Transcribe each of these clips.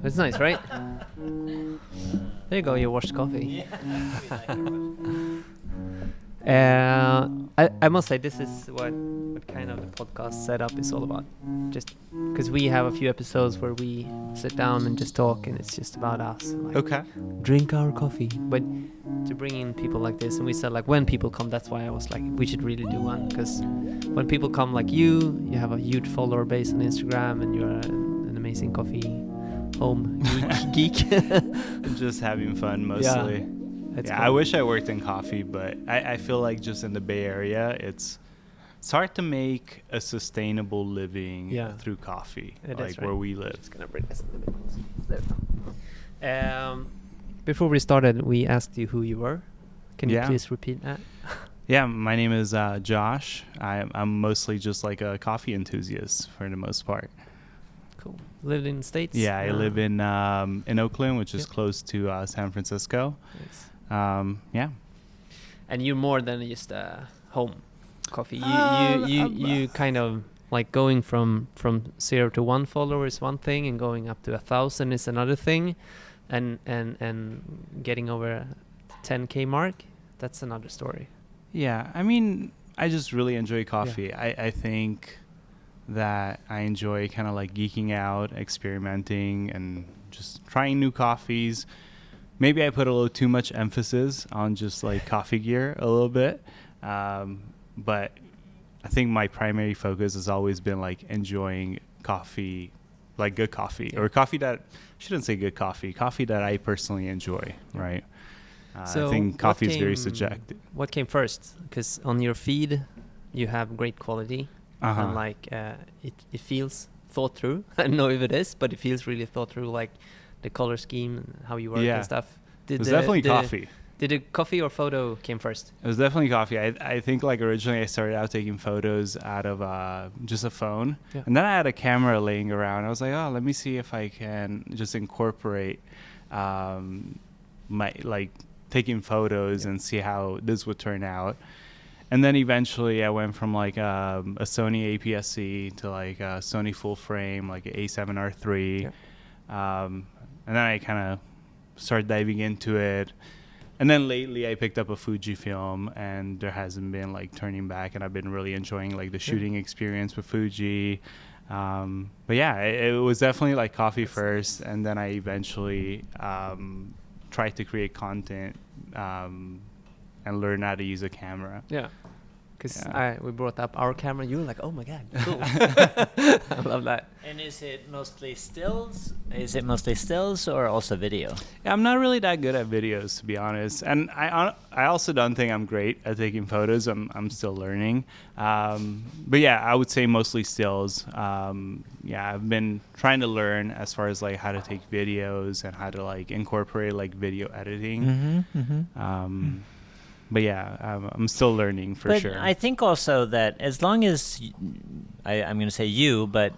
It's nice, right? There you go, your washed coffee. I must say this is what kind of the podcast setup is all about. Just because we have a few episodes where we sit down and just talk, and it's just about us. Like, Okay. drink our coffee. But to bring in people like this, and we said like when people come, that's why I was like we should really do one, because when people come like you have a huge follower base on Instagram, and you're an amazing coffee home geek. Just having fun mostly. That's Yeah, cool. I wish I worked in coffee, but I feel like just in the Bay Area, it's hard to make a sustainable living through coffee, It like is, right? where we live. Just gonna bring this a little bit closer. There. Before we started, we asked you who you were. Can you please repeat that? Yeah, my name is Josh. I'm mostly just like a coffee enthusiast for the most part. Cool. Lived in the States? Yeah, I live in Oakland, which is close to San Francisco. Nice. Yeah. And you're more than just home coffee. You kind of like going from 0 to 1 follower is one thing, and going up to 1,000 is another thing, and getting over 10K mark, that's another story. Yeah, I mean, I just really enjoy coffee. Yeah. I think that I enjoy kind of like geeking out, experimenting, and just trying new coffees. Maybe I put a little too much emphasis on just like coffee gear a little bit. But I think my primary focus has always been like enjoying coffee, like good coffee, or coffee that, shouldn't say good coffee that I personally enjoy, right? So I think coffee is very subjective. What came first? Because on your feed, you have great quality, and like it feels thought through. I don't know if it is, but it feels really thought through, like the color scheme and how you work and stuff. It was definitely coffee. Did the coffee or photo came first? It was definitely coffee. I think like originally I started out taking photos out of just a phone. Yeah. And then I had a camera laying around. I was like, oh, let me see if I can just incorporate my like taking photos and see how this would turn out. And then eventually I went from like a Sony APS-C to like a Sony full frame, like an A7R3. Yeah. And then I kind of started diving into it. And then lately I picked up a Fujifilm, and there hasn't been like turning back, and I've been really enjoying like the shooting experience with Fuji. But yeah, it was definitely like coffee first, and then I eventually tried to create content and learn how to use a camera. Yeah. Because we brought up our camera, you were like, "Oh my god, cool!" I love that. And is it mostly stills? Is it mostly stills or also video? Yeah, I'm not really that good at videos, to be honest. And I also don't think I'm great at taking photos. I'm still learning. But yeah, I would say mostly stills. Yeah, I've been trying to learn as far as like how to take videos and how to like incorporate like video editing. But yeah, I'm still learning for sure. But I think also that as long as, I'm going to say you, but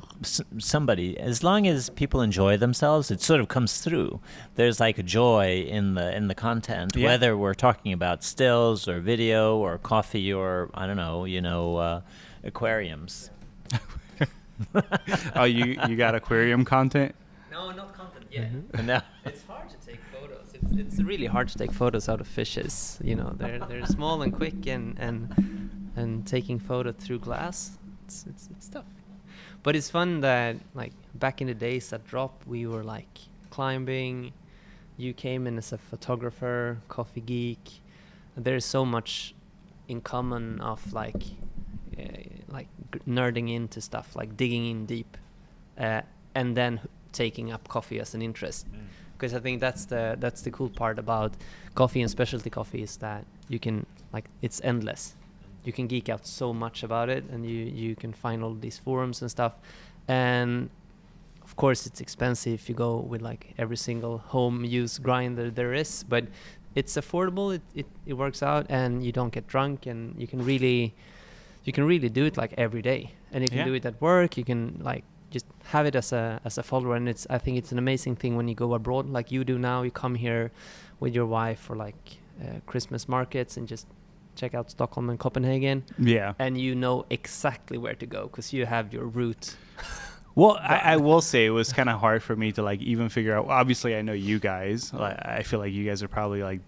somebody, as long as people enjoy themselves, it sort of comes through. There's like a joy in the content, whether we're talking about stills or video or coffee or, I don't know, aquariums. Oh, you got aquarium content? No, not content yet. No. It's hard to take photos. It's really hard to take photos out of fishes. You know, they're small and quick, and taking photo through glass, it's tough. But it's fun that like back in the days at Drop, we were like climbing. You came in as a photographer, coffee geek. There's so much in common of like nerding into stuff, like digging in deep, and then taking up coffee as an interest. Because I think that's the cool part about coffee and specialty coffee is that you can like it's endless. You can geek out so much about it, and you can find all these forums and stuff. And of course it's expensive if you go with like every single home use grinder there is, but it's affordable. It works out, and you don't get drunk, and you can really do it like every day, and you can do it at work. You can like just have it as a follower, and I think it's an amazing thing when you go abroad like you do now. You come here with your wife for like Christmas markets and just check out Stockholm and Copenhagen. Yeah. And you know exactly where to go because you have your route Well, I will say it was kind of hard for me to like even figure out. Obviously, I know you guys. Like, I feel like you guys are probably like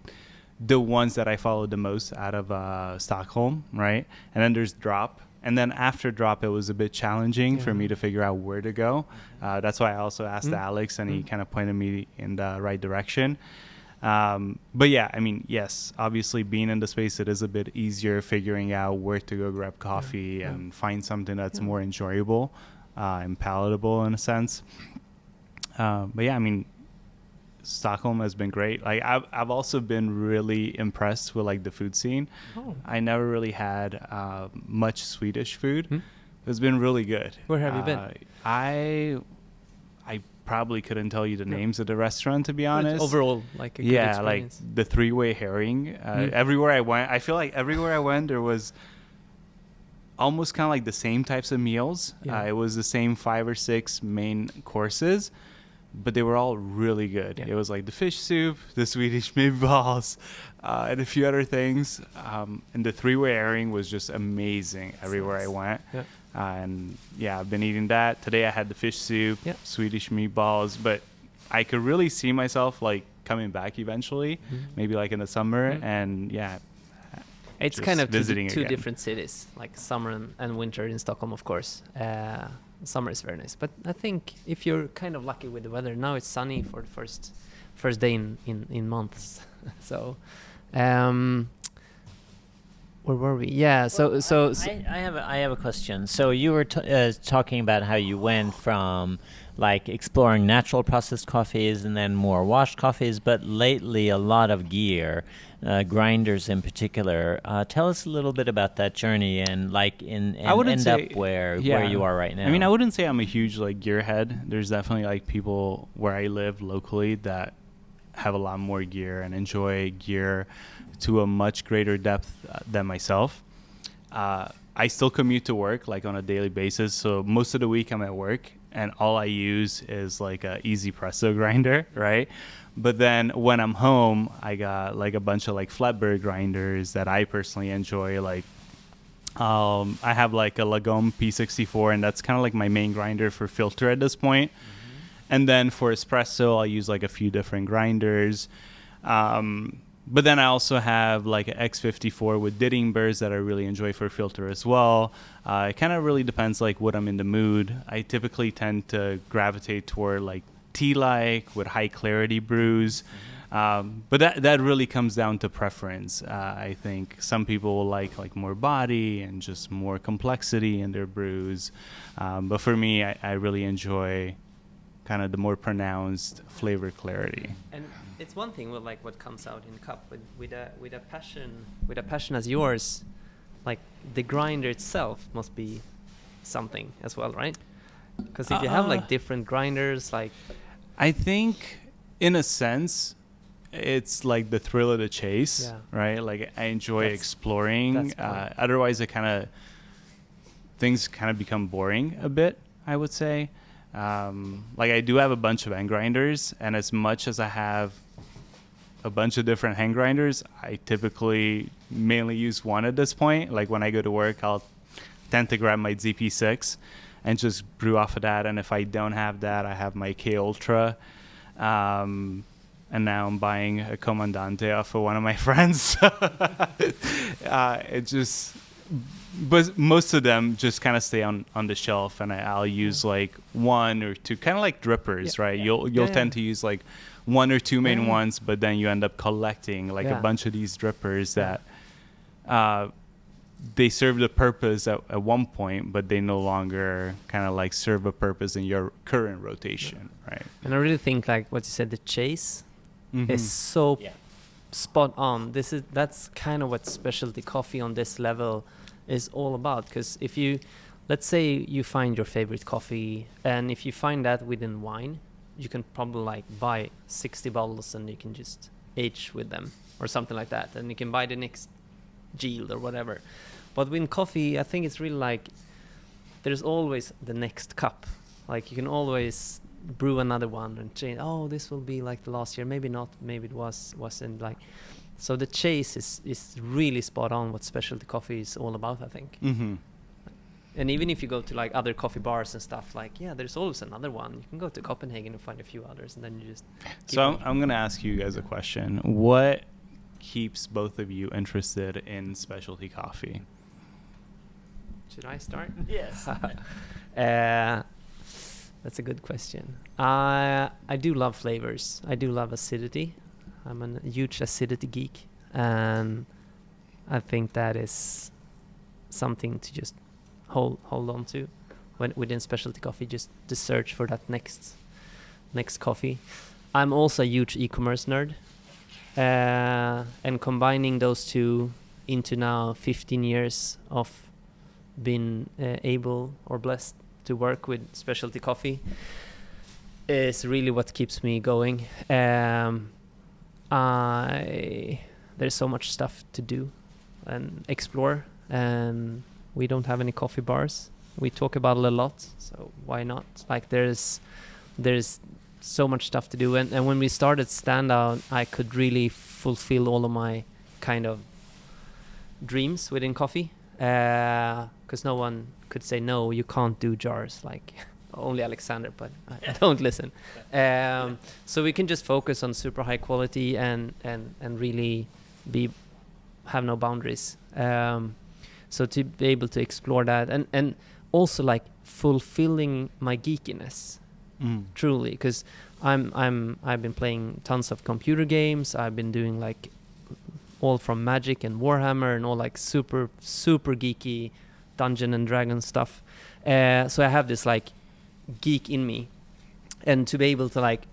the ones that I followed the most out of Stockholm, right? And then there's Drop. And then after Drop, it was a bit challenging for me to figure out where to go. That's why I also asked Alex, and he kind of pointed me in the right direction. But yeah, I mean, yes, obviously being in the space, it is a bit easier figuring out where to go grab coffee and find something that's more enjoyable and palatable in a sense. But yeah, I mean, Stockholm has been great. Like I've also been really impressed with like the food scene. I never really had much Swedish food. It's been really good. Where have you been? I probably couldn't tell you the names of the restaurant, to be honest. Overall, like a good experience. Like the three-way herring. Everywhere I went, I feel like everywhere I went, there was almost kind of like the same types of meals. It was the same 5 or 6 main courses, but they were all really good. It was like the fish soup, the Swedish meatballs, and a few other things. And the three-way herring was just amazing everywhere I went. And yeah, I've been eating that. Today I had the fish soup, Swedish meatballs, but I could really see myself like coming back eventually, maybe like in the summer. And yeah, it's kind of visiting two again. different cities, like summer and winter in Stockholm, of course. Summer is very nice, but I think if you're kind of lucky with the weather, now it's sunny for the first day in months. So, where were we? Yeah. So I have a question. So you were talking about how you went from like exploring natural processed coffees and then more washed coffees, but lately a lot of gear, grinders in particular. Tell us a little bit about that journey and like end up where you are right now. I mean, I wouldn't say I'm a huge like gearhead. There's definitely like people where I live locally that have a lot more gear and enjoy gear to a much greater depth than myself. I still commute to work like on a daily basis, so most of the week I'm at work and all I use is like a easy presso grinder, right? But then when I'm home, I got like a bunch of like flatbed grinders that I personally enjoy. Like I have like a Lagom P64, and that's kind of like my main grinder for filter at this point. And then for espresso, I'll use like a few different grinders. But then I also have like an X54 with ditting burrs that I really enjoy for filter as well. It kind of really depends like what I'm in the mood. I typically tend to gravitate toward like tea-like with high clarity brews. But that really comes down to preference. I think some people will like more body and just more complexity in their brews. But for me, I really enjoy kind of the more pronounced flavor clarity. And it's one thing with like what comes out in cup, but with a passion as yours, like the grinder itself must be something as well, right? Because if you have like different grinders, like I think in a sense it's like the thrill of the chase, right? Like I enjoy exploring. Otherwise things kind of become boring a bit, I would say. Like I do have a bunch of hand grinders, and as much as I have a bunch of different hand grinders, I typically mainly use one at this point. Like when I go to work, I'll tend to grab my ZP6 and just brew off of that. And if I don't have that, I have my K Ultra. And now I'm buying a Comandante off of one of my friends. But most of them just kind of stay on the shelf, and I'll use like one or two, kind of like drippers, right? You'll tend to use like one or two main ones, but then you end up collecting like a bunch of these drippers that they serve the purpose at one point, but they no longer kind of like serve a purpose in your current rotation, right? And I really think like what you said, the chase is so spot on. That's kind of what specialty coffee on this level is all about. Because if let's say you find your favorite coffee, and if you find that within wine, you can probably like buy 60 bottles and you can just age with them or something like that, and you can buy the next yield or whatever. But with coffee, I think it's really like there's always the next cup. Like you can always brew another one and change. Oh, this will be like the last year. Maybe not. Maybe it wasn't like. So the chase is really spot on what specialty coffee is all about, I think. And even if you go to like other coffee bars and stuff, like there's always another one. You can go to Copenhagen and find a few others, and then you just keep So on. I'm going to ask you guys a question. What keeps both of you interested in specialty coffee? Should I start? Yes. That's a good question. I do love flavors. I do love acidity. I'm a huge acidity geek, and I think that is something to just hold on to within specialty coffee. Just the search for that next coffee. I'm also a huge e-commerce nerd, and combining those two into now 15 years of being able or blessed to work with specialty coffee is really what keeps me going. There's so much stuff to do and explore, and we don't have any coffee bars. We talk about it a lot, so why not? Like there's so much stuff to do, and when we started Standout, I could really fulfill all of my kind of dreams within coffee, because no one could say no, you can't do jars, like only Alexander, but I don't listen. So we can just focus on super high quality and really have no boundaries. So to be able to explore that and also like fulfilling my geekiness, truly, because I've been playing tons of computer games. I've been doing like all from Magic and Warhammer and all like super geeky Dungeon and Dragon stuff. So I have this like geek in me, and to be able to like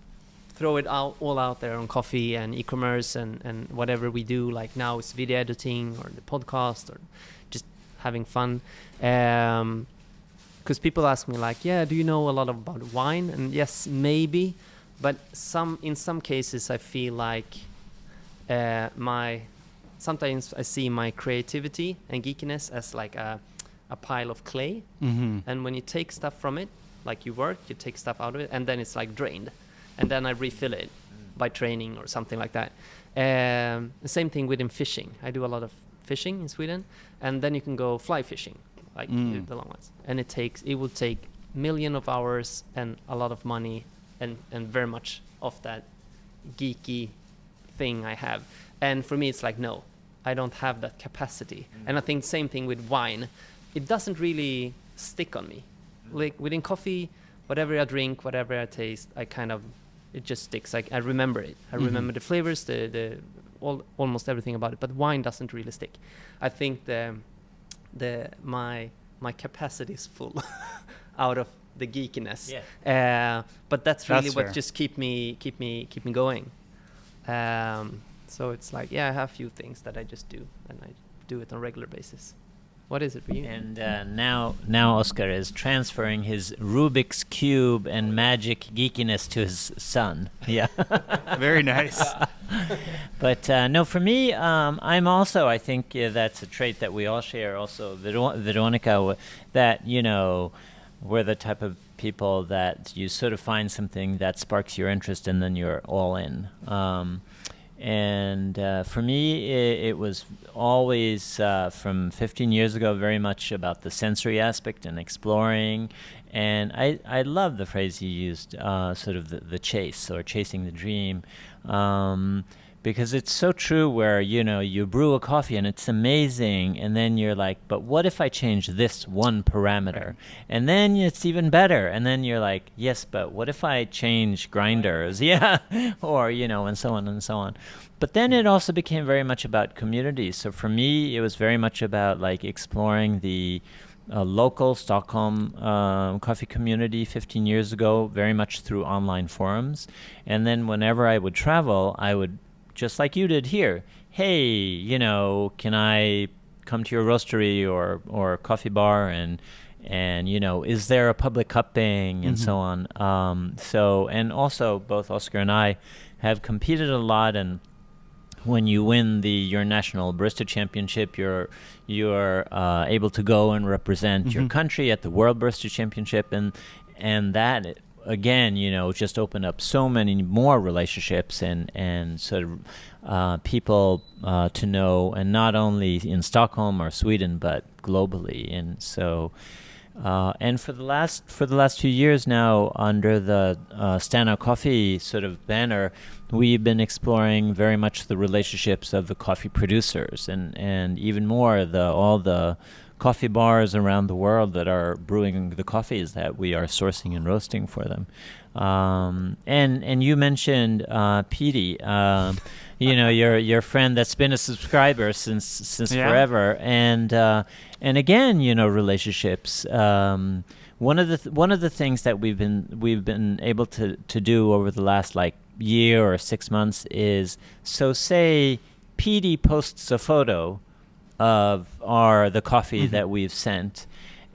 throw it all out there on coffee and e-commerce and whatever we do, like now it's video editing or the podcast or just having fun, because people ask me like, do you know a lot about wine? And yes, maybe, but in some cases I feel like sometimes I see my creativity and geekiness as like a pile of clay, and when you take stuff from it, like you take stuff out of it, and then it's like drained, and then I refill it by training or something like that. The same thing within fishing. I do a lot of fishing in Sweden, and then you can go fly fishing, like the long ones, and it will take millions of hours and a lot of money and very much of that geeky thing I have. And for me, it's like, no, I don't have that capacity. And I think same thing with wine. It doesn't really stick on me. Like within coffee, whatever I drink, whatever I taste, it just sticks. Like I remember it. I remember the flavors, almost everything about it. But wine doesn't really stick. I think my capacity is full out of the geekiness. But that's really what just keep me going. So it's like, I have a few things that I just do, and I do it on a regular basis. What is it for you? And now Oscar is transferring his Rubik's Cube and magic geekiness to his son. Yeah. Very nice. But no, for me, I'm also, I think that's a trait that we all share also, Veronica, that, we're the type of people that you sort of find something that sparks your interest and then you're all in. And for me, it was always, from 15 years ago, very much about the sensory aspect and exploring. And I love the phrase you used, sort of the chase or chasing the dream, because it's so true where, you brew a coffee and it's amazing. And then you're like, but what if I change this one parameter? Right. And then it's even better. And then you're like, yes, but what if I change grinders? Yeah. Or, and so on and so on. But then it also became very much about community. So for me, it was very much about like exploring the local Stockholm coffee community 15 years ago, very much through online forums. And then whenever I would travel, I would, just like you did here, hey, can I come to your roastery or coffee bar and is there a public cupping and so on. And also both Oscar and I have competed a lot, and when you win your national barista championship, you're able to go and represent your country at the World Barista Championship, and that again, just opened up so many more relationships and sort of people to know, and not only in Stockholm or Sweden, but globally. And so And for the last few years now, under the Standout Coffee sort of banner, we've been exploring very much the relationships of the coffee producers, and even more all the coffee bars around the world that are brewing the coffees that we are sourcing and roasting for them. And you mentioned Petey, your friend that's been a subscriber since forever, and again, relationships. One of the things that we've been able to do over the last year or 6 months is, so say Petey posts a photo of the coffee that we've sent,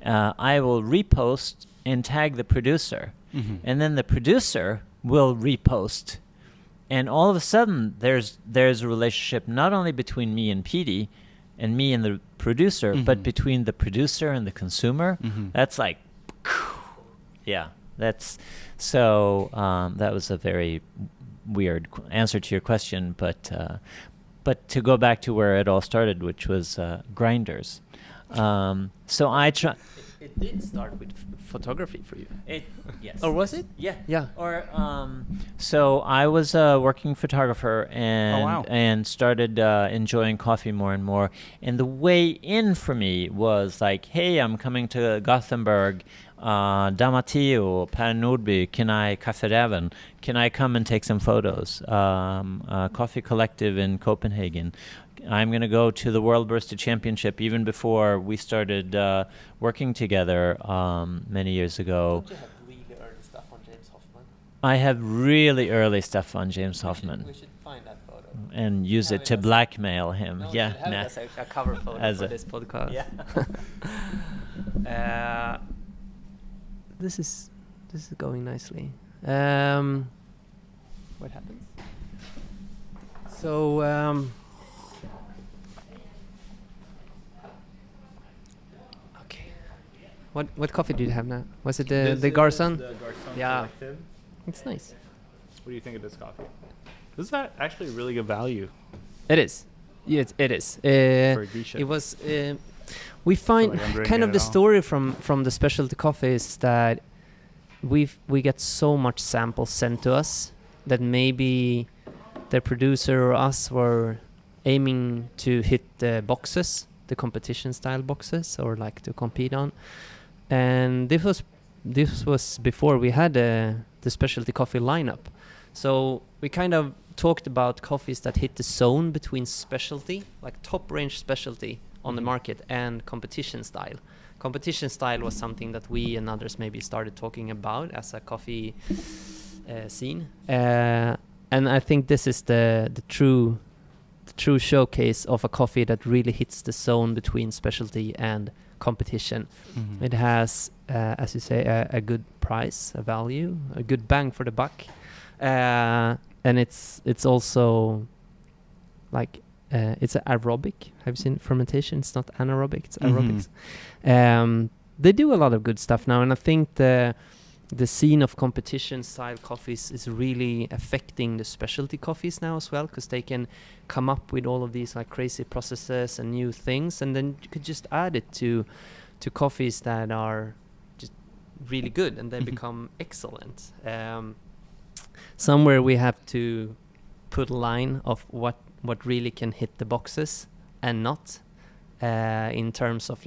I will repost and tag the producer, and then the producer will repost, and all of a sudden there's a relationship not only between me and Petey and me and the producer, but between the producer and the consumer. That's that's so that was a very weird answer to your question, but to go back to where it all started, which was grinders. So I try. It did start with photography for you. Yes. Or was it? Yeah. Yeah. Or so I was a working photographer and started enjoying coffee more and more. And the way in for me was hey, I'm coming to Gothenburg, Damatio, Per Nordby, Kafferäven, can I come and take some photos? Coffee Collective in Copenhagen. I'm going to go to the World Barista Championship even before we started working together many years ago. Don't you have really early stuff on James Hoffman? I have really early stuff on James Hoffman. We should find that photo. And use it to blackmail him. No, Yeah. we should have it as a cover photo for this podcast. Yeah. This is going nicely. What happened? So okay. What coffee do you have now? Was it the Garçon? The Garçon Yeah. Collective. It's nice. What do you think of this coffee? This is actually really good value It is. Yeah, it is. for a Giosue. It was. We find like I'm drinking kind of it the all. story from the specialty coffees that we get so much samples sent to us that maybe the producer or us were aiming to hit the boxes, the competition style boxes, or to compete on. And this was before we had the specialty coffee lineup. So we kind of talked about coffees that hit the zone between specialty, top range specialty on the market, and competition style. Competition style was something that we and others maybe started talking about as a coffee scene. And I think this is the true showcase of a coffee that really hits the zone between specialty and competition. It has, as you say, a good price, a value, a good bang for the buck, and it's also it's aerobic. Have you seen fermentation? It's not anaerobic, it's aerobics. They do a lot of good stuff now, and I think the scene of competition style coffees is really affecting the specialty coffees now as well, because they can come up with all of these crazy processes and new things, and then you could just add it to coffees that are just really good, and they become excellent. Somewhere we have to put a line of what really can hit the boxes and not, in terms of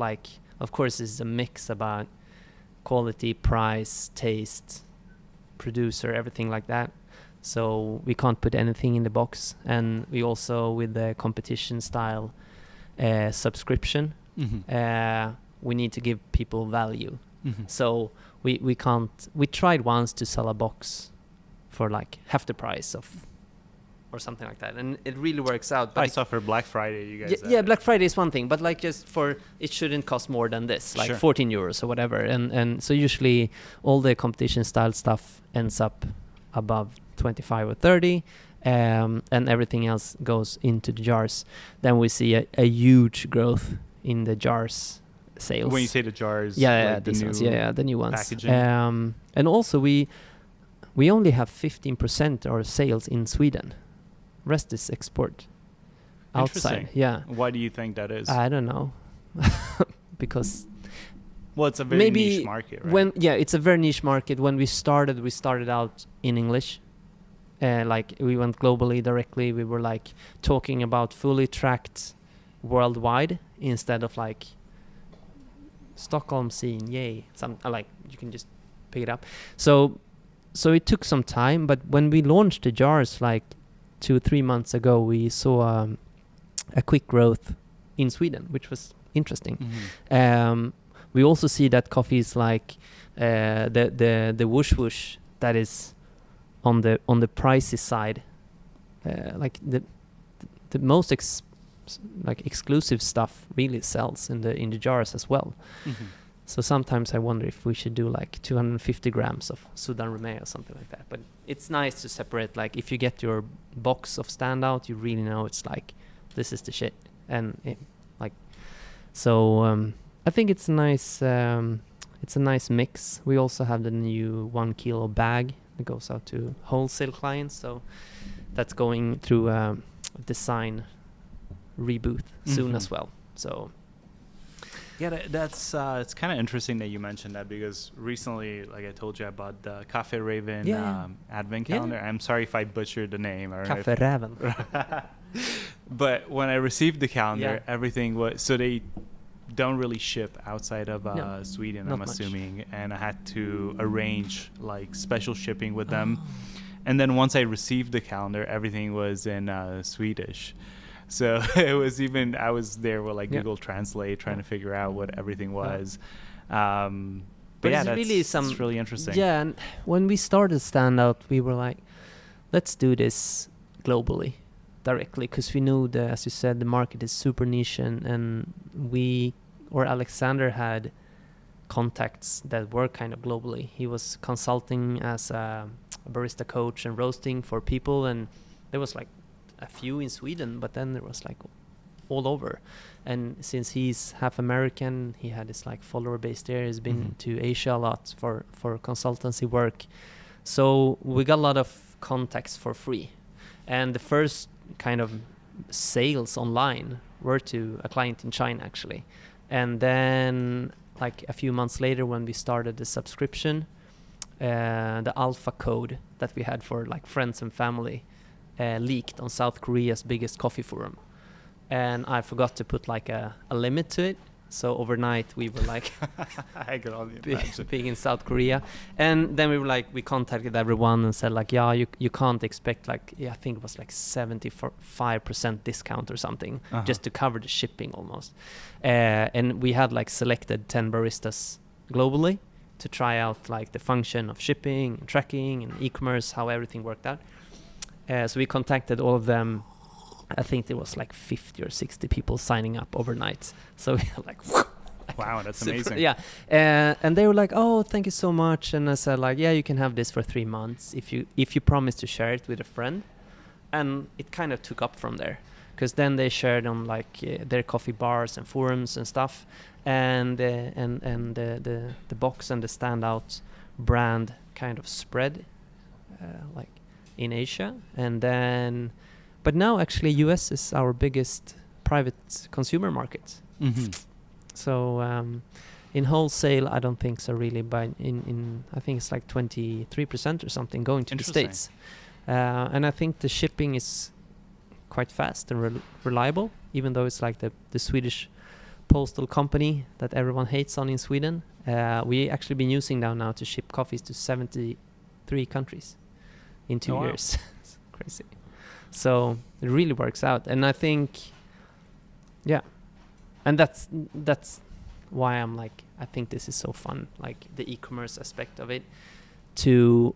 of course it's a mix about quality, price, taste, producer, everything like that. So we can't put anything in the box. And we also, with the competition style subscription, we need to give people value. So we can't. We tried once to sell a box for half the price of, or something like that, and it really works out. But I saw for Black Friday, you guys. yeah, Black Friday is one thing, but just for, it shouldn't cost more than this, Sure. 14 euros or whatever. And so usually all the competition style stuff ends up above 25 or 30, and everything else goes into the jars. Then we see a huge growth in the jars sales. When you say the jars, the the these new ones, the new ones. packaging. And also we only have 15% of our sales in Sweden. Rest is export outside. Interesting. Yeah. Why do you think that is? I don't know. Because Well, it's a very maybe niche market, right? it's a very niche market. When we started out in English. Like we went globally directly. We were like talking about fully tracked worldwide instead of like Stockholm scene, yay. Some like you can just pick it up. So it took some time, but when we launched the jars like 2 or 3 months ago, we saw a quick growth in Sweden, which was interesting. We also see that coffee is like the whoosh whoosh that is on the pricey side, like the most exclusive stuff really sells in the jars as well. So sometimes I wonder if we should do like 250 grams of Sudan Rumé or something like that. But it's nice to separate. Like if you get your box of Standout, you really know it's like this is the shit. And I think it's a nice mix. We also have the new 1 kilo bag. It goes out to wholesale clients, so that's going through a design reboot soon as well. So yeah, that's it's kind of interesting that you mentioned that, because recently, like I told you, I bought the Cafe Raven advent calendar. I'm sorry if I butchered the name. Cafe Raven. But when I received the calendar, everything was, so they don't really ship outside of Sweden, I'm assuming, and I had to arrange like special shipping with them. And then once I received the calendar, everything was in Swedish. So it was I was there with like Google Translate trying to figure out what everything was. But yeah, that's really interesting. Yeah, and when we started Standout, we were like, let's do this globally, directly, because we knew that, as you said, the market is super niche, and Alexander had contacts that were kind of globally. He was consulting as a barista coach and roasting for people, and there was like a few in Sweden, but then there was like all over. And since he's half American, he had his like follower base there. He's been to Asia a lot for consultancy work. So we got a lot of contacts for free. And the first kind of sales online were to a client in China, actually. And then like a few months later, when we started the subscription, the alpha code that we had for like friends and family leaked on South Korea's biggest coffee forum. And I forgot to put like a limit to it. So overnight we were like being in South Korea. And then we contacted everyone and said like, yeah, you can't expect like, I think it was like 75% discount or something, just to cover the shipping almost. And we had like selected 10 baristas globally to try out like the function of shipping and tracking and e-commerce, how everything worked out. So we contacted all of them. I think there was like 50 or 60 people signing up overnight. So we were like, wow, that's amazing. Yeah. And they were like, oh, thank you so much. And I said like, yeah, you can have this for 3 months if you promise to share it with a friend. And it kind of took up from there, because then they shared on like their coffee bars and forums and stuff. And the box and the Standout brand kind of spread like in Asia. And then, but now actually US is our biggest private consumer market. So in wholesale, I don't think so really, but in I think it's like 23% or something going to the States. And I think the shipping is quite fast and reliable, even though it's like the Swedish postal company that everyone hates on in Sweden. We actually been using now to ship coffees to 73 countries in 2 years. It's crazy. So it really works out. And I think, yeah, and that's why I'm like, I think this is so fun, like the e-commerce aspect of it, to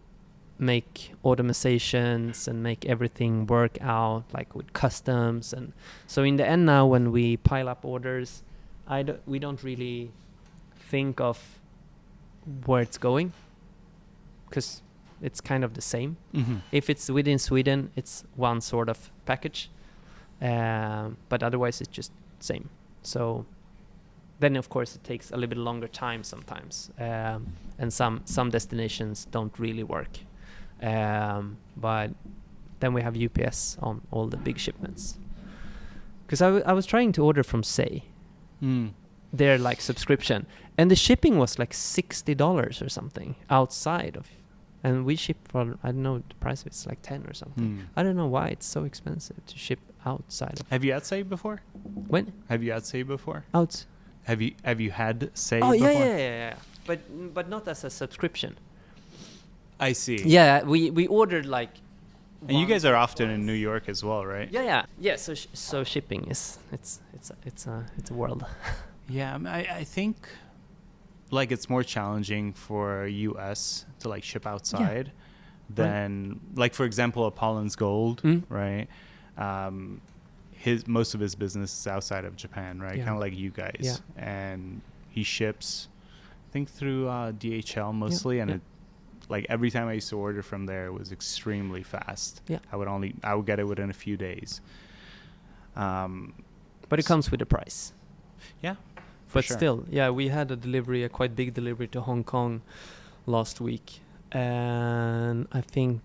make automations and make everything work out like with customs. And so in the end now, when we pile up orders, we don't really think of where it's going, because it's kind of the same. If it's within Sweden, it's one sort of package, but otherwise it's just same. So then of course it takes a little bit longer time sometimes, and some destinations don't really work, but then we have UPS on all the big shipments. Because I was trying to order from Say, their like subscription, and the shipping was like $60 or something outside of, and we ship for, I don't know the price of it's like 10 or something. I don't know why it's so expensive to ship outside of. Have you had Save before? When? Have you had Save before? Out. Have you had Save Oh before? yeah. But not as a subscription. I see. Yeah, we ordered like. And you guys are often in New York as well, right? Yeah. So shipping is it's a world. Yeah, I think like it's more challenging for US to like ship outside than like, for example, Apollo's Gold, right? Most of his business is outside of Japan, right? Yeah. Kind of like you guys. Yeah. And he ships, I think, through DHL mostly, and yeah. it, like every time I used to order from there, it was extremely fast. Yeah. I would get it within a few days. But it comes with a price. Yeah. But sure. still, yeah, we had a quite big delivery to Hong Kong last week, and I think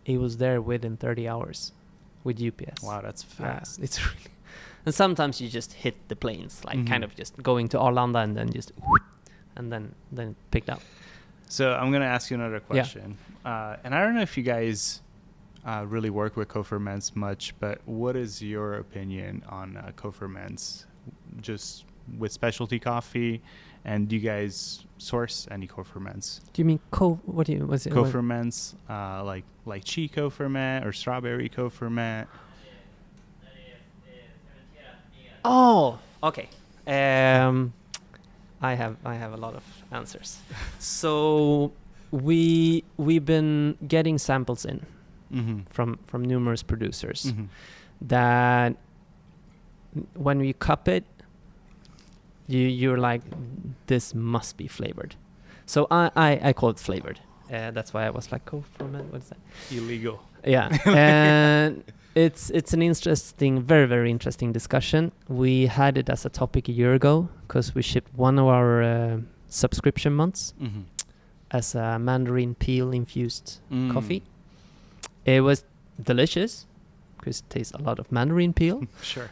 it was there within 30 hours with UPS. Wow, that's fast. Yeah, it's really. And sometimes you just hit the planes, like kind of just going to Arlanda and then just, and then picked up. So I'm going to ask you another question. And I don't know if you guys really work with co-ferments much, but what is your opinion on co-ferments just with specialty coffee? And do you guys source any co-ferments? Do you mean what's it? Co-ferments, like chi co-ferment or strawberry co-ferment? Oh, okay. I have a lot of answers. So we've been getting samples in from numerous producers that when we cup it, you're like, this must be flavored. So I call it flavored. That's why I was like, co-ferment, what is that? Illegal. Yeah. And it's an interesting, very, very interesting discussion. We had it as a topic a year ago because we shipped one of our subscription months as a mandarin peel infused coffee. It was delicious because it tastes a lot of mandarin peel. Sure.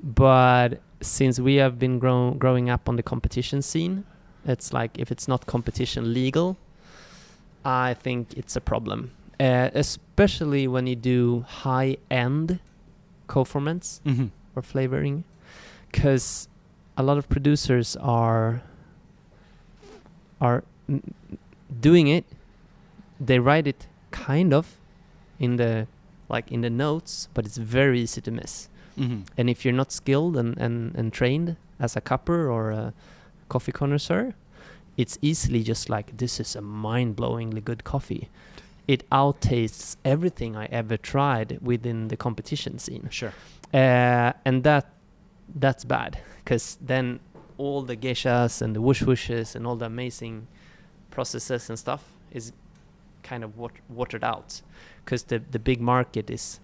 But since we have been growing up on the competition scene, it's like if it's not competition legal, I think it's a problem. Especially when you do high-end co-ferments or flavoring, because a lot of producers are doing it. They write it kind of in the notes, but it's very easy to miss. And if you're not skilled and trained as a cupper or a coffee connoisseur, it's easily just like, this is a mind-blowingly good coffee. It outtastes everything I ever tried within the competition scene. Sure. And that's bad, because then all the geishas and the whooshes and all the amazing processes and stuff is kind of watered out, because the big market is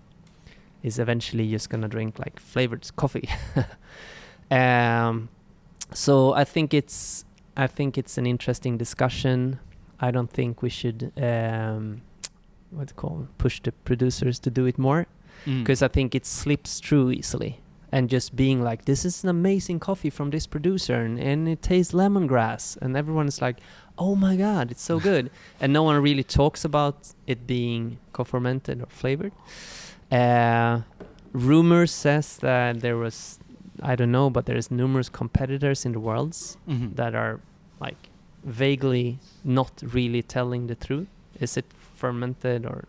eventually just gonna drink like flavored coffee. So I think it's an interesting discussion. I don't think we should push the producers to do it more, because I think it slips through easily. And just being like, this is an amazing coffee from this producer, and it tastes lemongrass, and everyone is like, oh my god, it's so good. And no one really talks about it being co-fermented or flavored. Rumor says that there was, I don't know, but there's numerous competitors in the world that are like vaguely not really telling the truth. Is it fermented or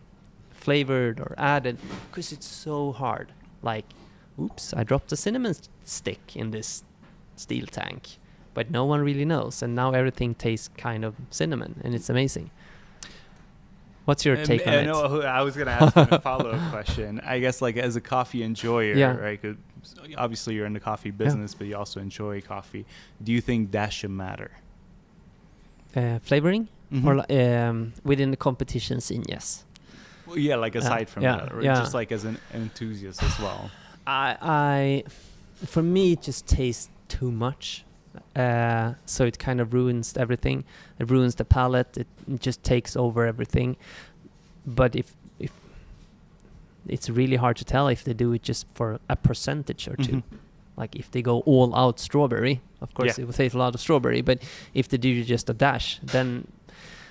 flavored or added? Because it's so hard. Like, oops, I dropped a cinnamon stick in this steel tank, but no one really knows, and now everything tastes kind of cinnamon, and it's amazing. What's your take on it? No, I was going to ask you a follow-up question. I guess, like, as a coffee enjoyer, right? 'Cause obviously, you're in the coffee business, but you also enjoy coffee. Do you think that should matter? Flavoring, or within the competition scene? Yes. Well, yeah, like aside from that, or just like as an enthusiast as well. For me, it just tastes too much. So it kind of ruins everything. It ruins the palate. It just takes over everything. But if it's really hard to tell if they do it just for a percentage or two. like if they go all out strawberry, of course Yeah. it will taste a lot of strawberry, but if they do just a dash, then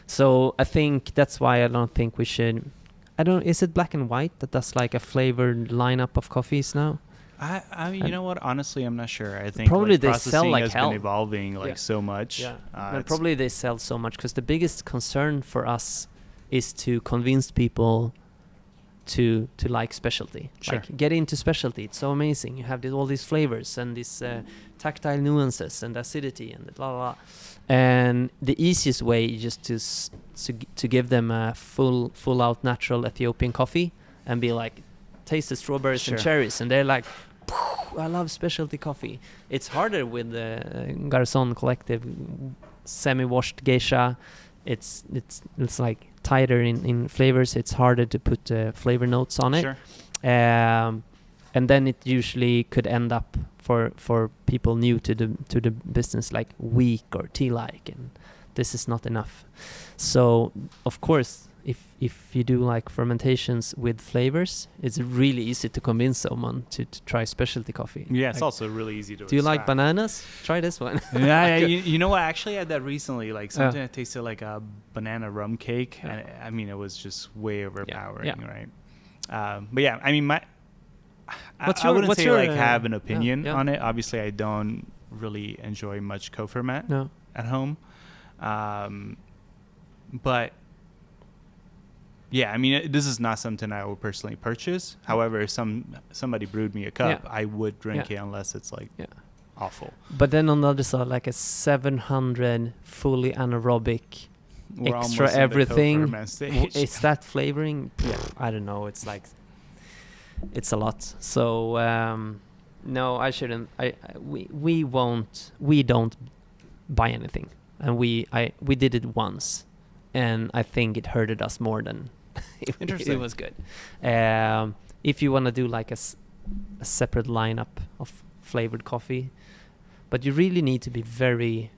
so I think that's why I don't think we should. Is it Black and White that does like a flavored lineup of coffees now? I mean, you know what? Honestly, I'm not sure. I think Probably like, they sell processing like has hell. been evolving like Yeah. so much. Yeah, and it's- probably they sell so much because the biggest concern for us is to convince people to like specialty. Sure. Like get into specialty. It's so amazing. You have all these flavors and these tactile nuances and acidity and blah blah blah. And the easiest way is just to give them a full out natural Ethiopian coffee and be like, taste the strawberries and Sure. cherries, and they're like, I love specialty coffee. It's harder with the Garçon Collective semi-washed geisha. It's like tighter in flavors. It's harder to put flavor notes on it. Sure. And then it usually could end up for people new to the business like weak or tea-like, and this is not enough. So of course, if you do like fermentations with flavors, it's really easy to convince someone to try specialty coffee. Yeah, it's Like, also really easy to. do you like extract. bananas? Try this one. Yeah, you know what? I actually had that recently. Like something that tasted like a banana rum cake, Yeah. and I mean, it was just way overpowering, Yeah. right? But yeah, I mean, I wouldn't what's say your, like have an opinion yeah. on it. Obviously, I don't really enjoy much co-ferment No. at home, but yeah, I mean, this is not something I would personally purchase. However, if somebody brewed me a cup, Yeah. I would drink Yeah. it unless it's like Yeah. awful. But then on the other side, like a 700 fully anaerobic, We're extra almost in the everything. co-ferment stage. Is that flavoring? Yeah. I don't know. It's like, it's a lot. So no, I shouldn't. We won't. We don't buy anything, and we did it once, and I think it hurted us more than it Interesting. was good. If you want to do like a separate lineup of flavored coffee, but you really need to be very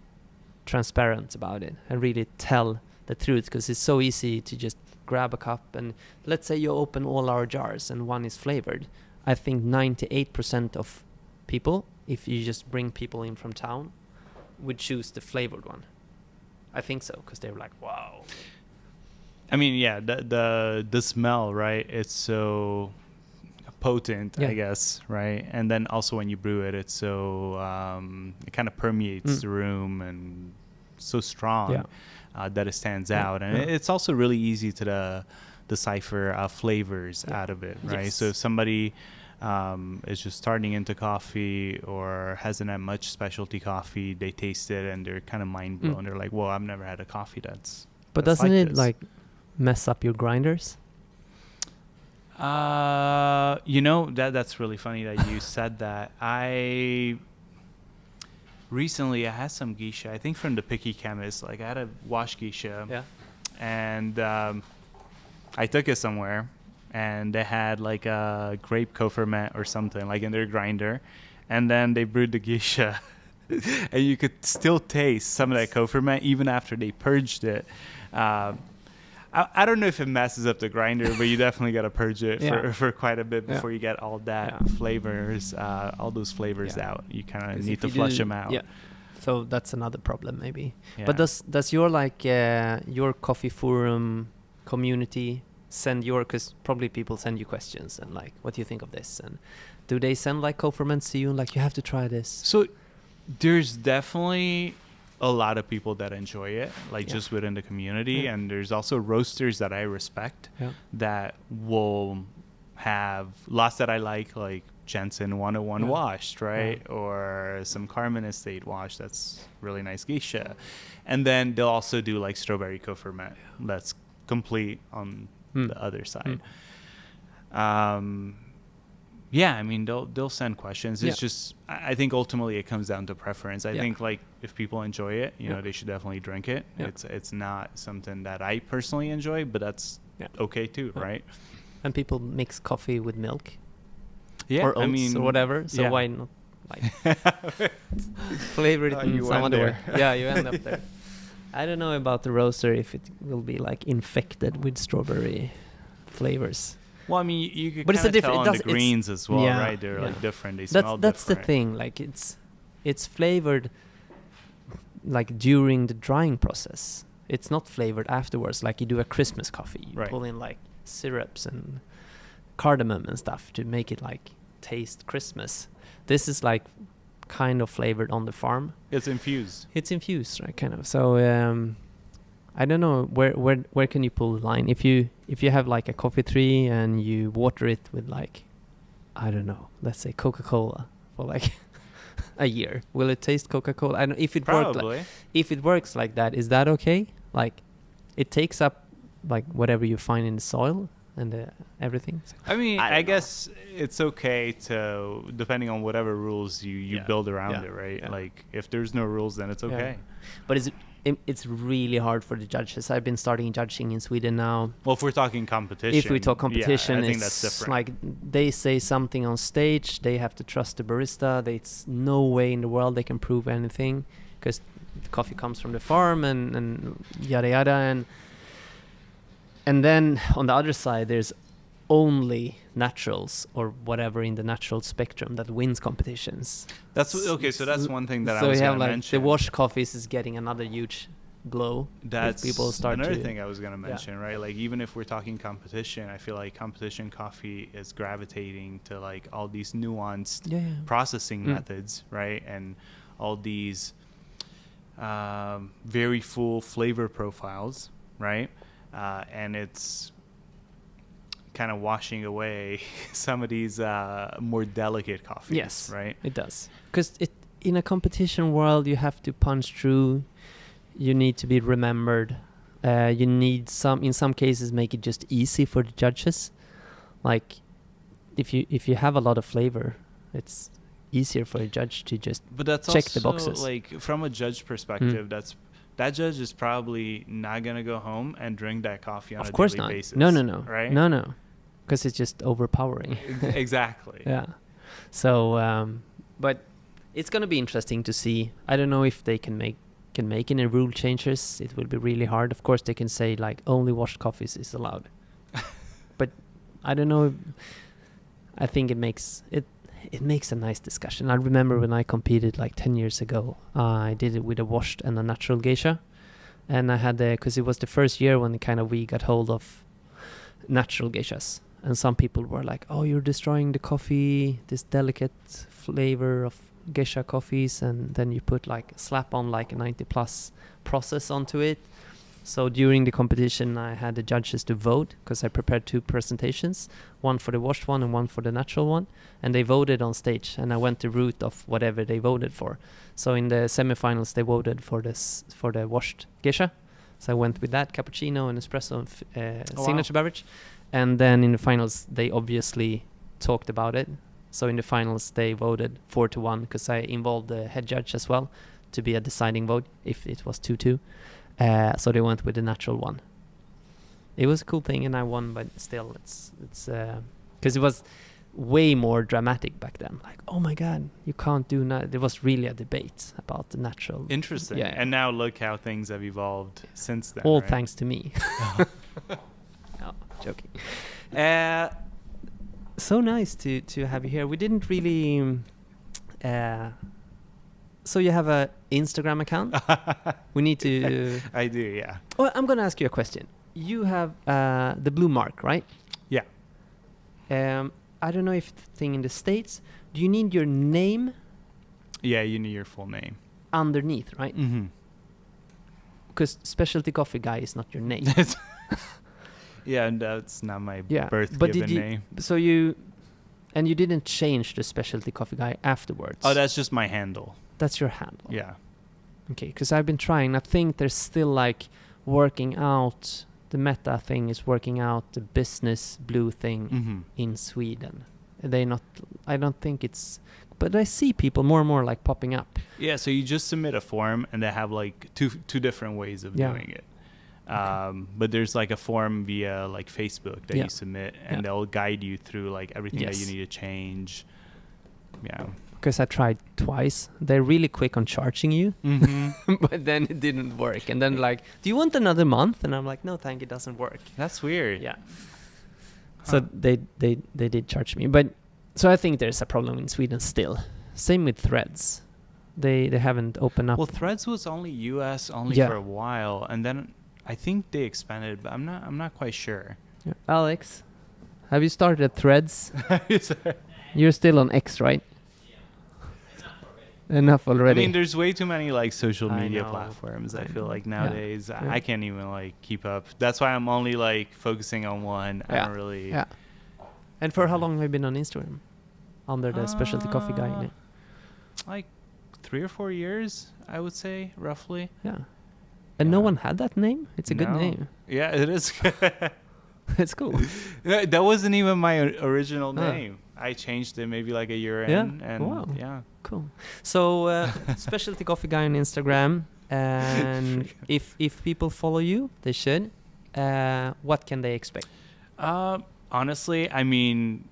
transparent about it and really tell the truth, because it's so easy to just grab a cup and let's say you open all our jars and one is flavored. I think 98% of people, if you just bring people in from town, would choose the flavored one. I think so, because they're like, wow. I mean, yeah, the smell, right? It's so potent, Yeah. I guess, right? And then also when you brew it, it's so it kind of permeates the room and so strong that it stands out. And it's also really easy to decipher flavors out of it, right? Yes. So if somebody is just starting into coffee or hasn't had much specialty coffee, they taste it and they're kind of mind blown. They're like, "Whoa, I've never had a coffee that's." But that's doesn't like it this." like mess up your grinders? You know, that's really funny that you said that. Recently I had some geisha, I think from the Picky Chemist. Like I had a wash geisha, Yeah. and I took it somewhere, and they had like a grape co-ferment or something like in their grinder, and then they brewed the geisha, and you could still taste some of that co-ferment even after they purged it. I don't know if it messes up the grinder, but you definitely got to purge it for quite a bit before you get all that flavors, all those flavors out. You kind of need to flush them out. Yeah. So that's another problem maybe. Yeah. But does your like your coffee forum community send because probably people send you questions and like, what do you think of this? And do they send like co-ferments to you and like, you have to try this? So there's definitely a lot of people that enjoy it, like just within the community, and there's also roasters that I respect that will have lots that I like Jensen 101 washed, right? Or some Carmen Estate washed, that's really nice geisha. And then they'll also do like strawberry co-ferment that's complete on the other side. Yeah, I mean, they'll send questions. It's just, I think ultimately it comes down to preference. I think like if people enjoy it, you know, they should definitely drink it. It's not something that I personally enjoy, but that's okay too, right? And people mix coffee with milk, Yeah, or oats, I mean, or whatever. So why not like flavor it in you some went other way? there. Yeah, you end up there. I don't know about the roaster if it will be like infected with strawberry flavors. Well, I mean, you could But it's kind a of tell different- on it the does- it's- greens as well, yeah, right? They're yeah. like different. They smell That's the different. thing. Like it's flavored like during the drying process. It's not flavored afterwards. Like you do a Christmas coffee, you Right. pull in like syrups and cardamom and stuff to make it like taste Christmas. This is like kind of flavored on the farm. It's infused. It's infused, right? Kind of. So I don't know where can you pull the line if you have like a coffee tree and you water it with like, I don't know, let's say Coca-Cola for like a year. Will it taste Coca-Cola? I don't if it works. Probably. If it works like that, is that okay? Like, it takes up like whatever you find in the soil and everything. So I mean, I I don't know. guess it's okay to, depending on whatever rules you Yeah. build around Yeah. it, right? Yeah. Like, if there's no rules, then it's Yeah. okay. But it's really hard for the judges. I've been starting judging in Sweden now. Well, if we're talking competition. If we talk competition, yeah, I think it's that's different. like they say something on stage, they have to trust the barista. It's no way in the world they can prove anything because the coffee comes from the farm and yada yada and then on the other side there's only naturals or whatever in the natural spectrum that wins competitions. That's okay. So that's one thing that so I was you have going to like mention. the washed coffees is getting another huge glow. if That's people start another to thing I was going to mention, right? Like, even if we're talking competition, I feel like competition coffee is gravitating to like all these nuanced yeah, yeah. processing Mm. methods, right? And all these very full flavor profiles, right? And it's kind of washing away some of these more delicate coffees, Yes. right? It does. Because in a competition world, you have to punch through. You need to be remembered. You need in some cases, make it just easy for the judges. Like, if you have a lot of flavor, it's easier for a judge to just But that's check also, the boxes. like, from a judge perspective, that judge is probably not gonna go home and drink that coffee on of a course daily not. basis. No. Right? No. Because it's just overpowering. Exactly. Yeah. So, but it's gonna be interesting to see. I don't know if they can make any rule changes. It will be really hard. Of course, they can say like only washed coffees is allowed. But I don't know. I think it makes a nice discussion. I remember when I competed like 10 years ago. I did it with a washed and a natural geisha, and I had because it was the first year when we got hold of natural geishas. And some people were like, "Oh, you're destroying the coffee, this delicate flavor of geisha coffees," and then you put slap on like a 90+ process onto it. So during the competition, I had the judges to vote because I prepared 2 presentations, one for the washed one and one for the natural one, and they voted on stage. And I went the route of whatever they voted for. So in the semifinals, they voted for the washed geisha. So I went with that cappuccino and espresso and signature beverage. And then in the finals, they obviously talked about it. So in the finals, they voted 4-1 because I involved the head judge as well to be a deciding vote if it was 2-2. So they went with the natural one. It was a cool thing, and I won, but still, it's because it was way more dramatic back then. Like, oh my God, you can't do that. There was really a debate about the natural. Interesting. Yeah. And now look how things have evolved since then. All right? thanks to me. No, joking. So nice to have you here. We didn't really. So you have a Instagram account? We need to. I do, yeah. Oh, I'm gonna ask you a question. You have the blue mark, right? Yeah. I don't know if the thing in the States. Do you need your name Yeah, you need your full name. underneath, right? Mm-hmm. Because specialty coffee guy is not your name. Yeah, and that's not my Yeah, birth but given did you? name. So you didn't change the specialty coffee guy afterwards. Oh, that's just my handle. That's your handle. Yeah. Okay, because I've been trying. I think they're still working out. The Meta thing is working out the business blue thing Mm-hmm. in Sweden. They not. I don't think it's. But I see people more and more popping up. Yeah, so you just submit a form, and they have two different ways of Yeah. doing it. But there's a form via Facebook that Yeah. you submit, and Yeah. they'll guide you through everything that you Yes. need to change. Yeah. Because I tried twice. They're really quick on charging you, Mm-hmm. but then it didn't work. And then do you want another month? And I'm like, no, thank you, it doesn't work. That's weird. Yeah. So they did charge me, but so I think there's a problem in Sweden still. Same with Threads. They haven't opened up. Well, Threads was only US only Yeah. for a while, and then I think they expanded, but I'm not quite sure. Yeah. Alex, have you started Threads? You're still on X, right? Enough already. I mean, there's way too many like social I media know. platforms. I I feel know. like nowadays Yeah. I can't even like keep up. That's why I'm only like focusing on one. I Yeah. don't really. Yeah. And for how long have you been on Instagram? Under the specialty coffee guy name? Like 3 or 4 years, I would say, roughly. Yeah. And no Yeah. one had that name? It's a good No. name. Yeah, it is. It's cool. That wasn't even my original Ah. name. I changed it maybe like a year Yeah? in, and Wow. yeah. Cool. So, specialty coffee guy on Instagram. And if people follow you, they should. What can they expect? Honestly, I mean,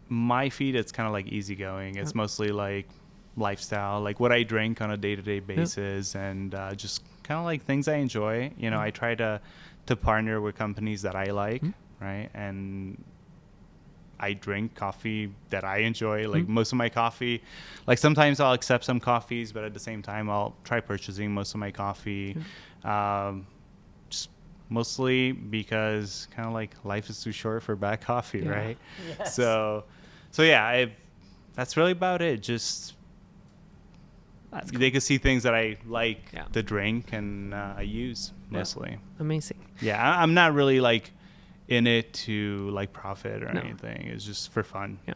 my feed, it's kind of like easygoing. It's Yeah. mostly like lifestyle, like what I drink on a day-to-day basis, and just kind of like things I enjoy. You know, I try to partner with companies that I like, right? And I drink coffee that I enjoy. Like most of my coffee, like sometimes I'll accept some coffees, but at the same time I'll try purchasing most of my coffee. Just mostly because kind of like life is too short for bad coffee, Yeah. right? Yes. So yeah, that's really about it. Just That's they can see things that I like Yeah. to drink, and I use mostly. Amazing. Yeah, I'm not really like in it to like profit or No. anything. It's just for fun. Yeah.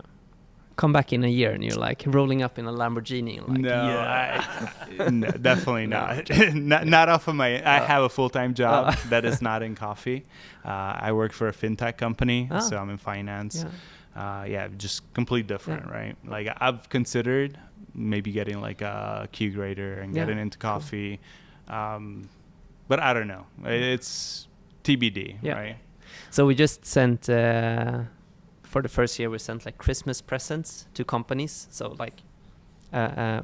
Come back in a year and you're like rolling up in a Lamborghini. And like, No, yeah. no, definitely No. not. not off of my. I have a full-time job that is not in coffee. I work for a fintech company, Ah. so I'm in finance. Yeah. Yeah, just complete different, right? Like I've considered maybe getting like a Q grader and Yeah. getting into coffee, but I don't know. It's TBD, Yeah. right? So we just sent, for the first year, we sent like Christmas presents to companies. So like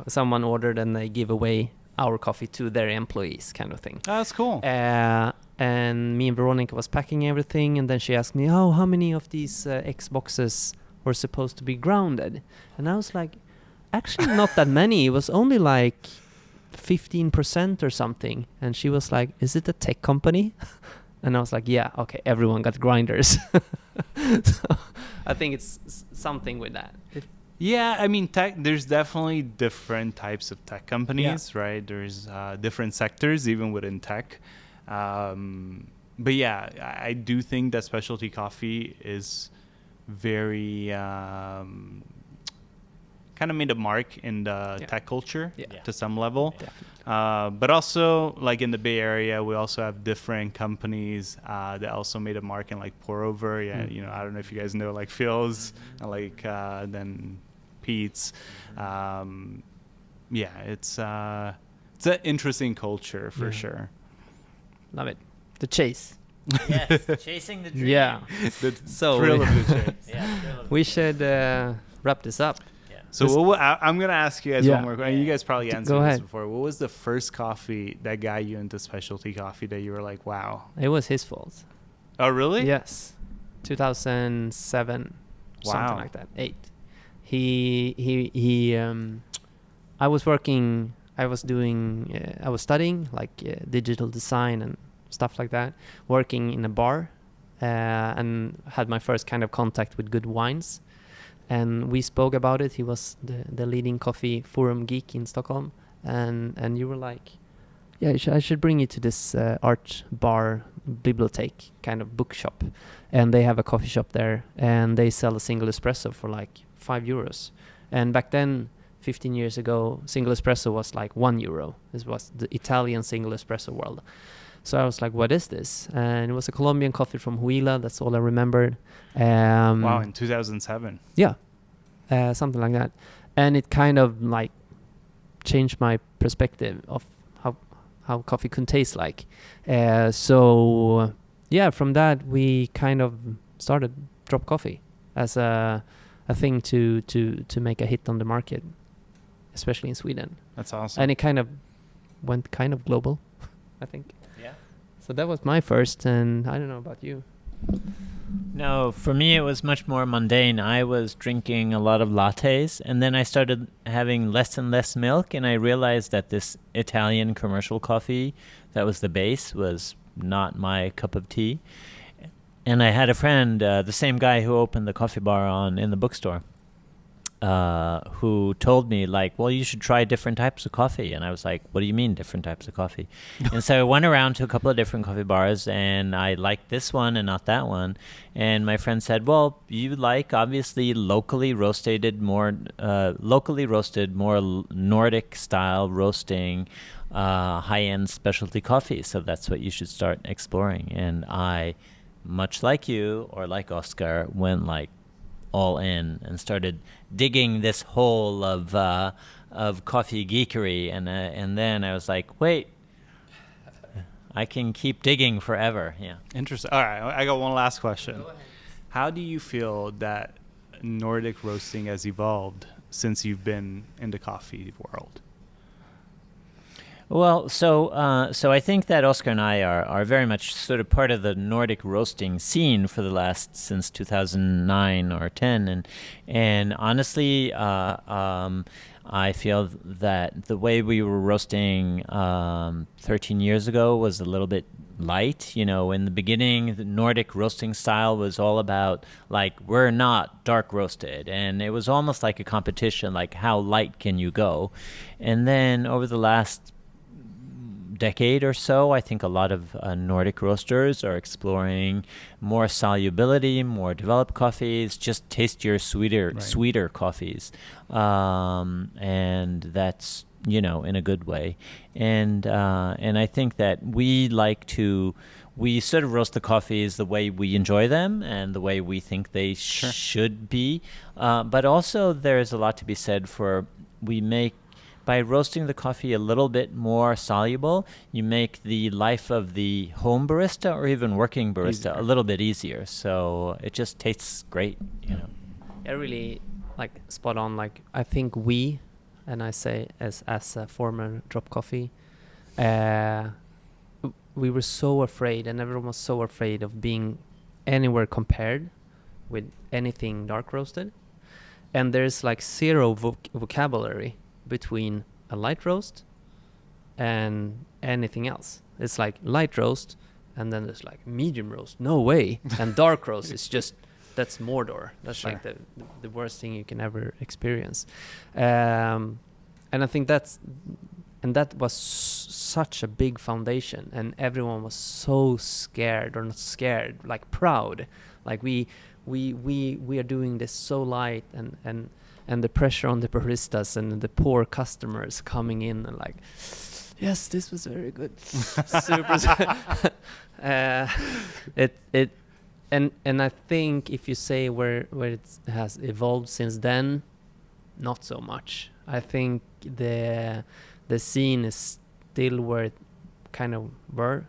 someone ordered and they give away our coffee to their employees kind of thing. That's cool. And me and Veronica was packing everything. And then she asked me, oh, how many of these X boxes were supposed to be grounded? And I was like, actually not that many. It was only like 15% or something. And she was like, is it a tech company? And I was like, yeah, okay, everyone got grinders. So I think it's something with that. Yeah, I mean, there's definitely different types of tech companies, right? There's different sectors even within tech. But yeah, I do think that specialty coffee is very kind of made a mark in the tech culture to some level. But also, like in the Bay Area, we also have different companies that also made a mark in like pour over. Yeah, you know, I don't know if you guys know like Phil's, and like then Pete's. Yeah, it's an interesting culture for sure. Love it. The chase. Yes, chasing the dream. Yeah. The So thrill we- of the chase. Yeah, thrill of We the should wrap this up. Yeah. So I'm gonna ask you guys Yeah. one more question. You guys probably answered Go this ahead. before. What was the first coffee that got you into specialty coffee that you were like, wow? It was his fault. Oh, really? Yes. 2007. Something Wow. like that. 8. He I was working, I was studying like digital design and stuff like that, working in a bar, and had my first kind of contact with good wines. And we spoke about it. He was the leading coffee forum geek in Stockholm. And you were like, yeah, I should bring you to this art bar bibliothèque kind of bookshop. And they have a coffee shop there. And they sell a single espresso for like €5. And back then, 15 years ago, single espresso was like €1. This was the Italian single espresso world. So I was like, what is this? And it was a Colombian coffee from Huila. That's all I remembered. Wow, in 2007. Yeah, something like that. And it kind of like changed my perspective of how coffee can taste like. So yeah, from that we kind of started Drop Coffee as a thing to make a hit on the market, especially in Sweden. That's awesome. And it kind of went kind of global, I think. Yeah. So that was my first, and I don't know about you. No, for me it was much more mundane. I was drinking a lot of lattes, and then I started having less and less milk, and I realized that this Italian commercial coffee that was the base was not my cup of tea. And I had a friend, the same guy who opened the coffee bar in the bookstore, who told me, like, well, you should try different types of coffee. And I was like, what do you mean different types of coffee? And so I went around to a couple of different coffee bars, and I liked this one and not that one. And my friend said, well, you like obviously locally roasted, more Nordic style roasting, high-end specialty coffee. So that's what you should start exploring. And I, much like you or like Oscar, went like all in and started digging this hole of coffee geekery, and then I was like, wait, I can keep digging forever. Yeah. Interesting. All right, I got one last question. How do you feel that Nordic roasting has evolved since you've been in the coffee world? Well, so I think that Oscar and I are very much sort of part of the Nordic roasting scene for the since 2009 or 10, and honestly, I feel that the way we were roasting 13 years ago was a little bit light. You know, in the beginning, the Nordic roasting style was all about, like, we're not dark roasted, and it was almost like a competition, like how light can you go? And then over the last decade or so, I think a lot of Nordic roasters are exploring more solubility, more developed coffees, just tastier, sweeter coffees, and that's, you know, in a good way. And I think that we sort of roast the coffees the way we enjoy them and the way we think they should be. But also there's a lot to be said for by roasting the coffee a little bit more soluble, you make the life of the home barista or even working barista a little bit easier. So it just tastes great, you know. I really like spot on. Like, I think and I say as a former drop coffee, we were so afraid, and everyone was so afraid of being anywhere compared with anything dark roasted. And there's like zero vocabulary between a light roast and anything else. It's like light roast, and then there's like medium roast, no way, and dark roast is just, that's Mordor. That's like the worst thing you can ever experience. And I think that was such a big foundation, and everyone was so scared, or not scared, like proud, like we are doing this so light, and the pressure on the baristas and the poor customers coming in and like, yes, this was very good. Super. And I think if you say where it has evolved since then, not so much. I think the scene is still where it kind of were.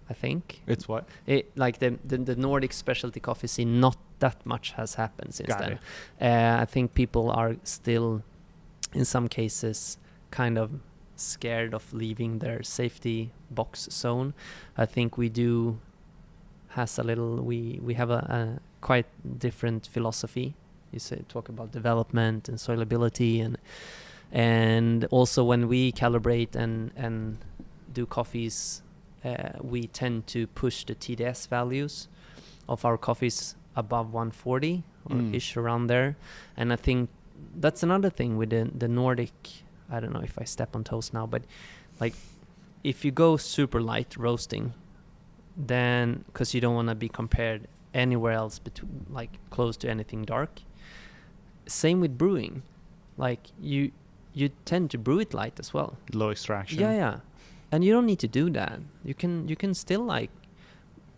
I think it's what like the Nordic specialty coffee scene, not that much has happened since then. I think people are still, in some cases, kind of scared of leaving their safety box zone. I think we have a quite different philosophy. You talk about development and solubility, and also when we calibrate and do coffees, we tend to push the TDS values of our coffees above 140 or ish around there. And I think that's another thing with the Nordic, I don't know if I step on toes now, but like if you go super light roasting, then because you don't want to be compared anywhere else between, like, close to anything dark. Same with brewing, like you tend to brew it light as well, low extraction. Yeah, and you don't need to do that. You can still, like,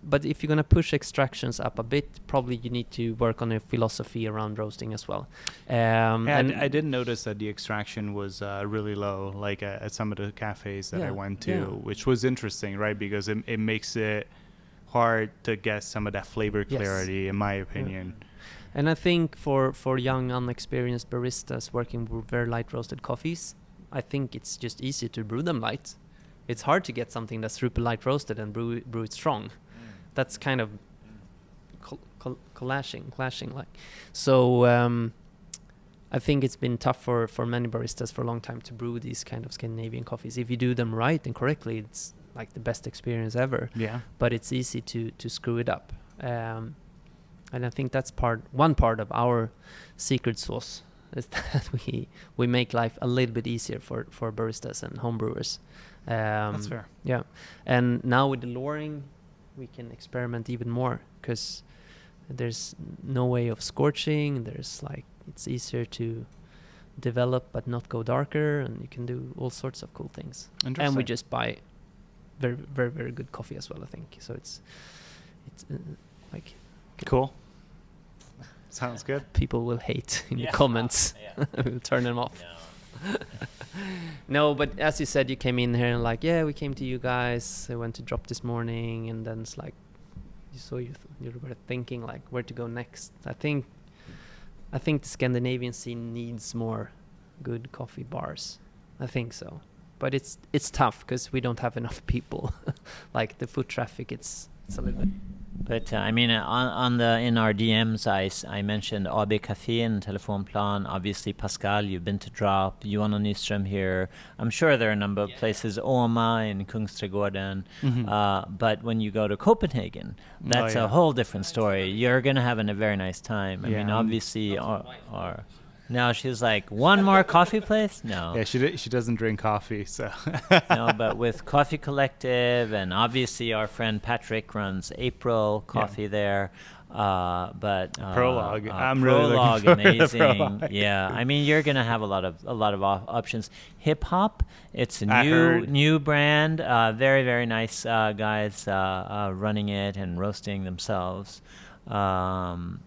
but if you're gonna push extractions up a bit, probably you need to work on your philosophy around roasting as well. And I did notice that the extraction was really low, like at some of the cafes that I went to, which was interesting, right? Because it makes it hard to get some of that flavor clarity, in my opinion. Yeah. And I think for young, unexperienced baristas working with very light roasted coffees, I think it's just easy to brew them light. It's hard to get something that's super light roasted and brew it strong. That's kind of clashing like. So I think it's been tough for many baristas for a long time to brew these kind of Scandinavian coffees. If you do them right and correctly, it's like the best experience ever. Yeah. But it's easy to screw it up. And I think that's one part of our secret sauce is that we make life a little bit easier for baristas and homebrewers. That's fair. Yeah. And now with the luring, we can experiment even more because there's no way of scorching. There's like, it's easier to develop but not go darker, and you can do all sorts of cool things. And we just buy very, very, very good coffee as well, I think. So it's like... Cool. Sounds good. People will hate in the comments. We'll turn them off. No. No, but as you said, you came in here and like, yeah, we came to you guys. I went to drop this morning, and then it's like, you were thinking like where to go next. I think the Scandinavian scene needs more good coffee bars. I think so, but it's tough because we don't have enough people. Like the foot traffic, it's a little bit. But I mean, in our DMs, I mentioned AB Café and Telefonplan. Obviously, Pascal, you've been to Drop. Johan and Nyström here. I'm sure there are a number of places. Oma in Kungsträdgården. But when you go to Copenhagen, that's a whole different story. You're gonna have a very nice time. I mean, obviously, our no, she's like, one more coffee place? No. Yeah, she doesn't drink coffee, so. No, but with Coffee Collective, and obviously our friend Patrick runs April Coffee there. But Prologue. I'm Prologue, really looking amazing. Prologue. Yeah, I mean, you're gonna have a lot of options. Hip Hop, it's a new brand. Very, very nice guys running it and roasting themselves. I'm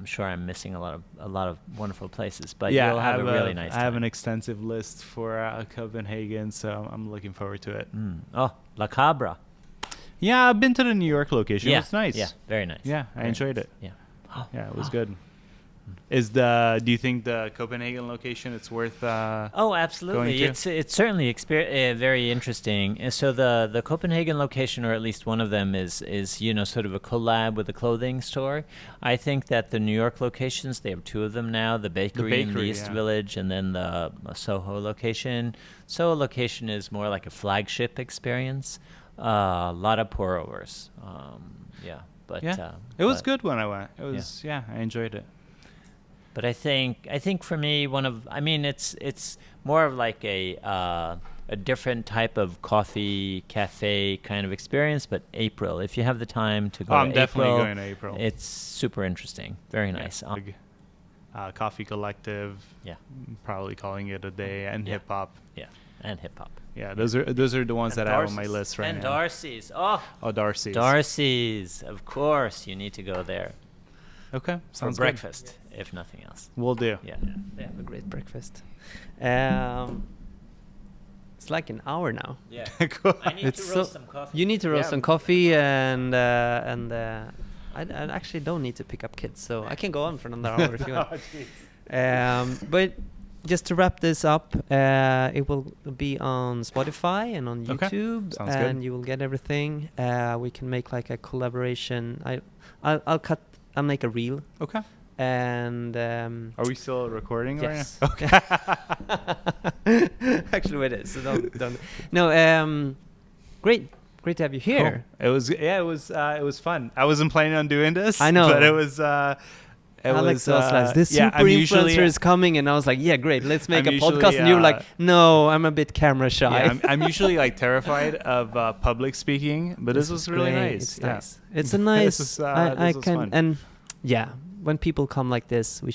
sure I'm missing a lot of wonderful places, but you'll have a really nice time. I have an extensive list for Copenhagen, so I'm looking forward to it. Oh, La Cabra. Yeah, I've been to the New York location. Yeah, It was nice. Yeah, very nice. Yeah, I enjoyed it. Yeah. Yeah, it was good. Do you think the Copenhagen location it's worth Oh, absolutely. going to? It's certainly very interesting. And so the Copenhagen location, or at least one of them, is sort of a collab with a clothing store. I think that the New York locations, they have two of them now, the bakery in the East Village, and then the Soho location. Soho location is more like a flagship experience. A lot of pour overs. But it was good when I went. It was I enjoyed it. But I think for me, it's more of like a different type of coffee cafe kind of experience. But April, if you have the time to go, I'm definitely going to April. It's super interesting, very nice. Coffee Collective. Yeah, probably calling it a day, and Hip Hop. Yeah, and Hip Hop. Yeah, those are the ones that I have on my list right now. And Darcy's. Oh, Darcy's. Darcy's, of course, you need to go there. Okay, sounds for breakfast, if nothing else. Will do. Yeah, They have a great breakfast. It's like an hour now. Yeah. Cool. I need to roast some coffee. You need to roast some coffee, and I actually don't need to pick up kids, so I can go on for another hour if you want. But just to wrap this up, it will be on Spotify and on YouTube, Sounds and good. you will get everything. We can make like a collaboration. I'll make a reel. Okay. And are we still recording? Yes. Right now? Okay. Actually, it is. So don't. No. Great to have you here. Cool. It was fun. I wasn't planning on doing this. I know, but it was. Alex was like, this super influencer is coming, and I was like, yeah, great, let's make a podcast. And you were like, no, I'm a bit camera shy. Yeah, I'm usually like terrified of public speaking, but this was really nice. It's nice. It's a nice. This was fun. And yeah, when people come like this, we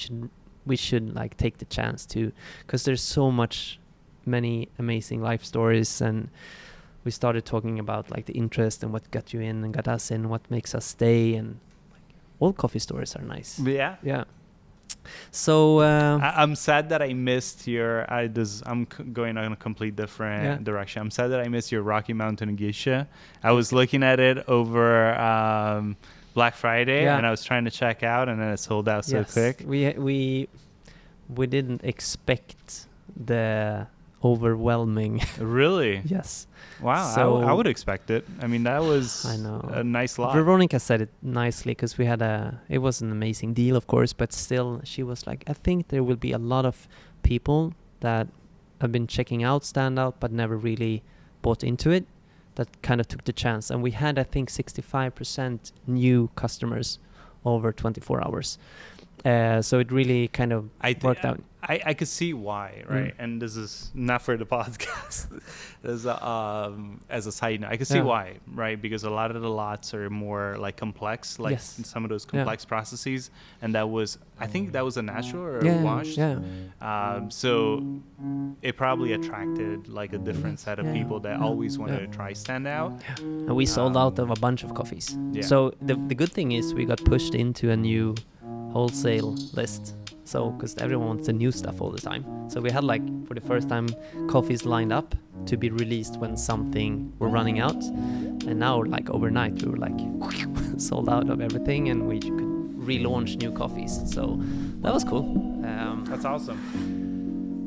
should like take the chance to, because there's many amazing life stories, and we started talking about like the interest and what got you in and got us in, what makes us stay, and all coffee stories are nice. Yeah. So I'm sad that I missed your. I'm going on a complete different direction. I'm sad that I missed your Rocky Mountain Giosue. I was looking at it over Black Friday, and I was trying to check out, and then it sold out so quick. We didn't expect the overwhelming. Really? Yes. Wow. So- I would expect it. I mean, that was I know. a nice lot. Veronica said it nicely because it was an amazing deal, of course, but still, she was like, I think there will be a lot of people that have been checking out Standout but never really bought into it, that kind of took the chance. And we had, I think, 65% new customers over 24 hours. So it really kind of worked out. I could see why, right? And this is not for the podcast. As a side note, I could see Yeah. why, right? Because a lot of the lots are more like complex, like Yes. some of those Yeah. complex processes, and I think that was a natural or Yeah, washed. yeah. So it probably attracted like a different set of Yeah. people that always wanted Yeah. to try Standout. And we sold out of a bunch of coffees. Yeah. So the good thing is we got pushed into a new wholesale list. So because everyone wants the new stuff all the time. So we had like for the first time coffees lined up to be released when something were running out. And now like overnight we were like sold out of everything and we could relaunch new coffees. So that was cool. That's awesome.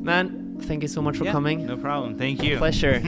Man, thank you so much for Yeah, coming. No problem. Thank you. Pleasure.